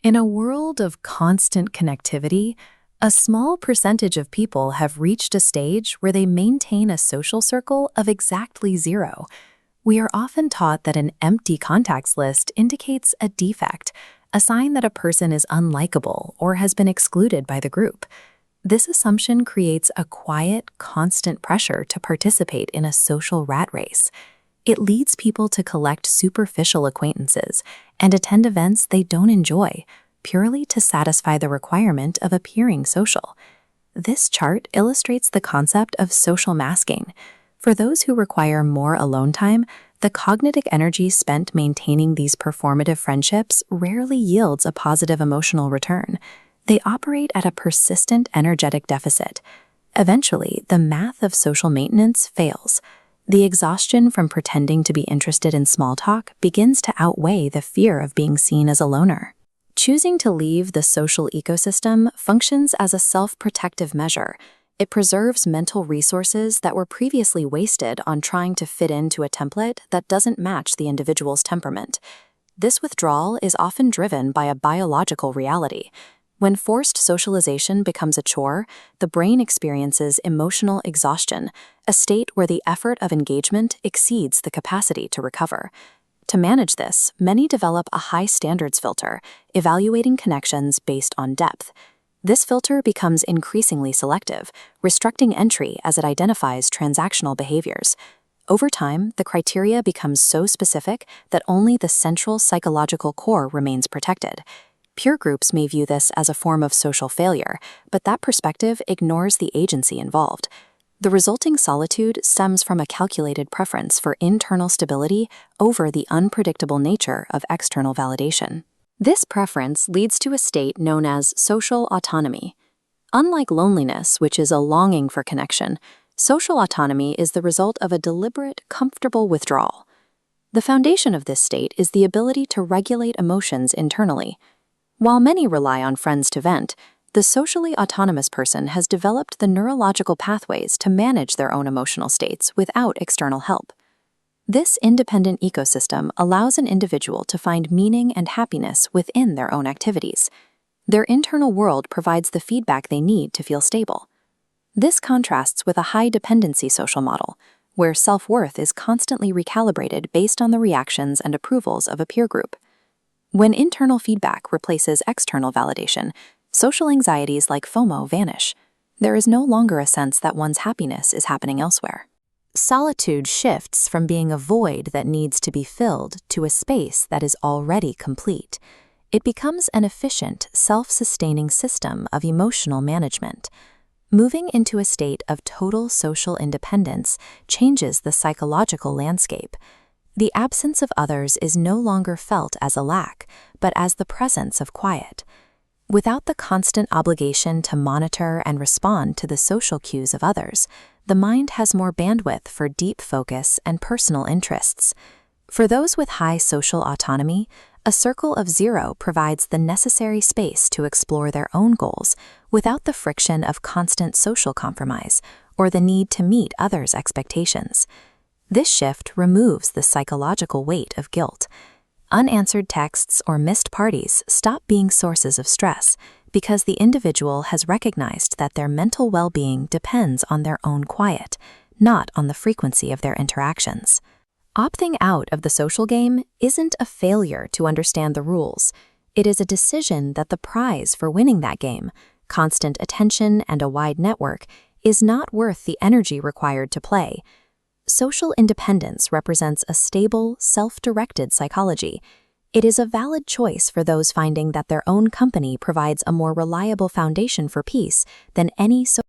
In a world of constant connectivity, a small percentage of people have reached a stage where they maintain a social circle of exactly zero. We are often taught that an empty contacts list indicates a defect, a sign that a person is unlikable or has been excluded by the group. This assumption creates a quiet, constant pressure to participate in a social rat race. It leads people to collect superficial acquaintances and attend events they don't enjoy, purely to satisfy the requirement of appearing social. This chart illustrates the concept of social masking. For those who require more alone time, the cognitive energy spent maintaining these performative friendships rarely yields a positive emotional return. They operate at a persistent energetic deficit. Eventually, the math of social maintenance fails. The exhaustion from pretending to be interested in small talk begins to outweigh the fear of being seen as a loner. Choosing to leave the social ecosystem functions as a self-protective measure. It preserves mental resources that were previously wasted on trying to fit into a template that doesn't match the individual's temperament. This withdrawal is often driven by a biological reality. When forced socialization becomes a chore, the brain experiences emotional exhaustion, a state where the effort of engagement exceeds the capacity to recover. To manage this, many develop a high standards filter, evaluating connections based on depth. This filter becomes increasingly selective, restricting entry as it identifies transactional behaviors. Over time, the criteria becomes so specific that only the central psychological core remains protected. Peer groups may view this as a form of social failure, but that perspective ignores the agency involved. The resulting solitude stems from a calculated preference for internal stability over the unpredictable nature of external validation. This preference leads to a state known as social autonomy. Unlike loneliness, which is a longing for connection, social autonomy is the result of a deliberate, comfortable withdrawal. The foundation of this state is the ability to regulate emotions internally. While many rely on friends to vent, the socially autonomous person has developed the neurological pathways to manage their own emotional states without external help. This independent ecosystem allows an individual to find meaning and happiness within their own activities. Their internal world provides the feedback they need to feel stable. This contrasts with a high-dependency social model, where self-worth is constantly recalibrated based on the reactions and approvals of a peer group. When internal feedback replaces external validation, social anxieties like FOMO vanish. There is no longer a sense that one's happiness is happening elsewhere. Solitude shifts from being a void that needs to be filled to a space that is already complete. It becomes an efficient, self-sustaining system of emotional management. Moving into a state of total social independence changes the psychological landscape. The absence of others is no longer felt as a lack, but as the presence of quiet. Without the constant obligation to monitor and respond to the social cues of others, the mind has more bandwidth for deep focus and personal interests. For those with high social autonomy, a circle of zero provides the necessary space to explore their own goals without the friction of constant social compromise or the need to meet others' expectations. This shift removes the psychological weight of guilt. Unanswered texts or missed parties stop being sources of stress because the individual has recognized that their mental well-being depends on their own quiet, not on the frequency of their interactions. Opting out of the social game isn't a failure to understand the rules. It is a decision that the prize for winning that game, constant attention and a wide network, is not worth the energy required to play. Social independence represents a stable, self-directed psychology. It is a valid choice for those finding that their own company provides a more reliable foundation for peace than any social